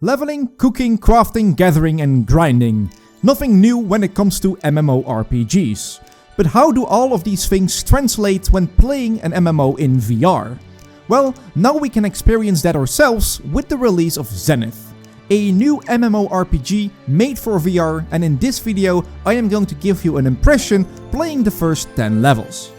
Leveling, cooking, crafting, gathering and grinding. Nothing new when it comes to MMORPGs. But how do all of these things translate when playing an MMO in VR? Well, now we can experience that ourselves with the release of Zenith, a new MMORPG made for VR, and in this video I am going to give you an impression playing the first 10 levels.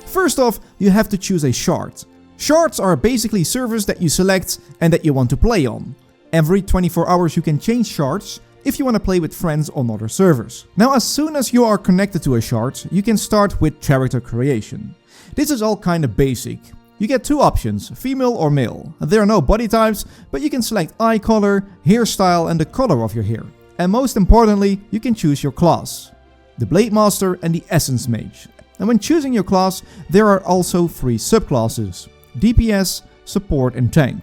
First off, you have to choose a shard. Shards are basically servers that you select and that you want to play on. Every 24 hours you can change shards if you want to play with friends on other servers. Now, as soon as you are connected to a shard, you can start with character creation. This is all kind of basic. You get two options, female or male. There are no body types, but you can select eye color, hairstyle and the color of your hair. And most importantly, you can choose your class, the Blade Master and the Essence Mage. And when choosing your class, there are also 3 subclasses, DPS, Support and Tank.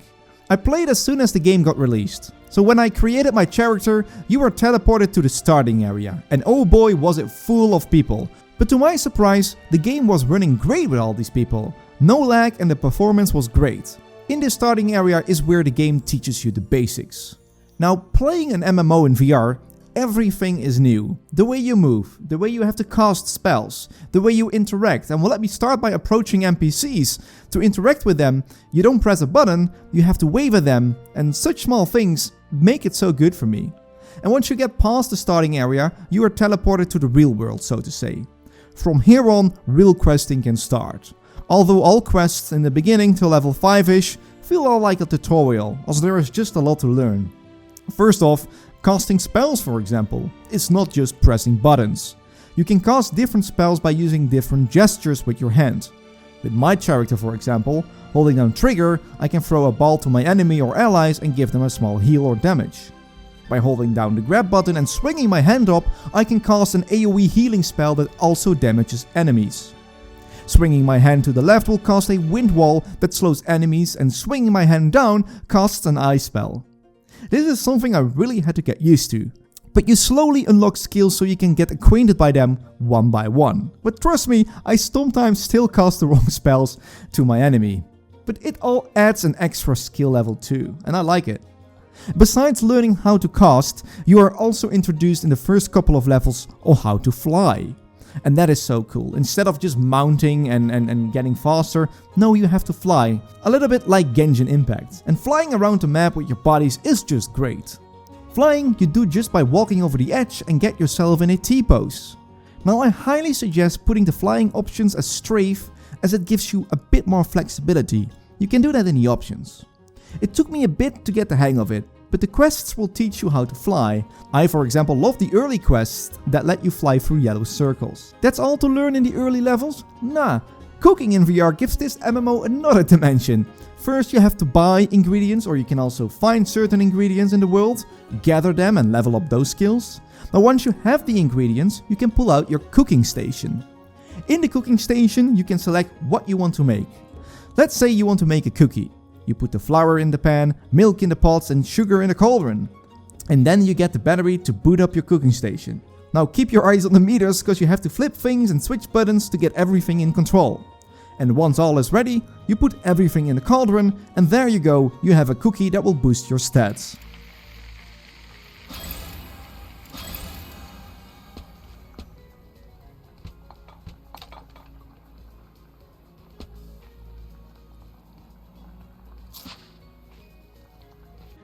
I played as soon as the game got released. So when I created my character, you were teleported to the starting area, and oh boy was it full of people. But to my surprise, the game was running great with all these people. No lag and the performance was great. In the starting area is where the game teaches you the basics. Now, playing an MMO in VR, everything is new. The way you move, the way you have to cast spells, the way you interact. And well, let me start by approaching NPCs. To interact with them, you don't press a button, you have to wave at them, and such small things make it so good for me. And once you get past the starting area, you are teleported to the real world, so to say. From here on, real questing can start. Although all quests in the beginning till level 5ish feel all like a tutorial, as there is just a lot to learn. First off, casting spells, for example, it's not just pressing buttons. You can cast different spells by using different gestures with your hand. With my character, for example, holding down trigger, I can throw a ball to my enemy or allies and give them a small heal or damage. By holding down the grab button and swinging my hand up, I can cast an AoE healing spell that also damages enemies. Swinging my hand to the left will cast a wind wall that slows enemies, and swinging my hand down casts an ice spell. This is something I really had to get used to. But you slowly unlock skills so you can get acquainted by them one by one. But trust me, I sometimes still cast the wrong spells to my enemy. But it all adds an extra skill level too, and I like it. Besides learning how to cast, you are also introduced in the first couple of levels on how to fly. And that is so cool. Instead of just mounting and getting faster, no, you have to fly. A little bit like Genshin Impact. And flying around the map with your bodies is just great. Flying you do just by walking over the edge and get yourself in a T-pose. Now I highly suggest putting the flying options as strafe, as it gives you a bit more flexibility. You can do that in the options. It took me a bit to get the hang of it, but the quests will teach you how to fly. I, for example, love the early quests that let you fly through yellow circles. That's all to learn in the early levels? Nah, cooking in VR gives this MMO another dimension. First you have to buy ingredients, or you can also find certain ingredients in the world, gather them and level up those skills. Now once you have the ingredients, you can pull out your cooking station. In the cooking station you can select what you want to make. Let's say you want to make a cookie. You put the flour in the pan, milk in the pots and sugar in the cauldron. And then you get the battery to boot up your cooking station. Now keep your eyes on the meters, because you have to flip things and switch buttons to get everything in control. And once all is ready, you put everything in the cauldron, and there you go, you have a cookie that will boost your stats.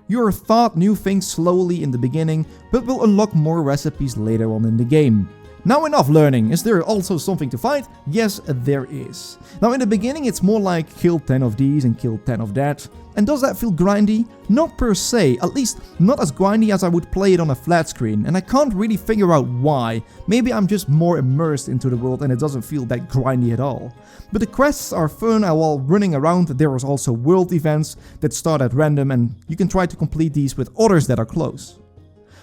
You are taught new things slowly in the beginning, but will unlock more recipes later on in the game. Now enough learning. Is there also something to fight? Yes, there is. Now in the beginning it's more like kill 10 of these and kill 10 of that. And does that feel grindy? Not per se, at least not as grindy as I would play it on a flat screen, and I can't really figure out why. Maybe I'm just more immersed into the world and it doesn't feel that grindy at all. But the quests are fun, and while running around there is also world events that start at random, and you can try to complete these with others that are close.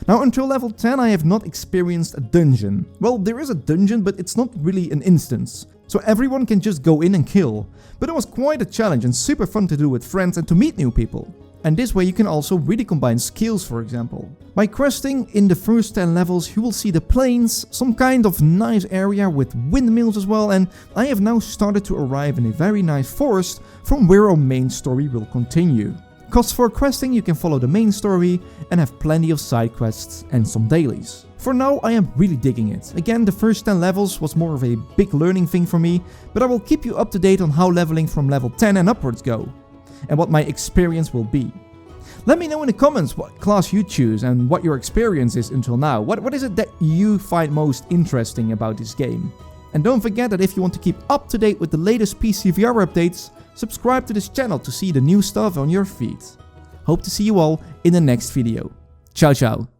Now until level 10 I have not experienced a dungeon. Well, there is a dungeon, but it's not really an instance. So everyone can just go in and kill. But it was quite a challenge and super fun to do with friends and to meet new people. And this way you can also really combine skills, for example. By questing in the first 10 levels you will see the plains, some kind of nice area with windmills as well, and I have now started to arrive in a very nice forest from where our main story will continue. Cause for questing you can follow the main story and have plenty of side quests and some dailies. For now I am really digging it. Again, the first 10 levels was more of a big learning thing for me, but I will keep you up to date on how leveling from level 10 and upwards go, and what my experience will be. Let me know in the comments what class you choose and what your experience is until now. What is it that you find most interesting about this game? And don't forget that if you want to keep up to date with the latest PC VR updates, subscribe to this channel to see the new stuff on your feed. Hope to see you all in the next video. Ciao ciao.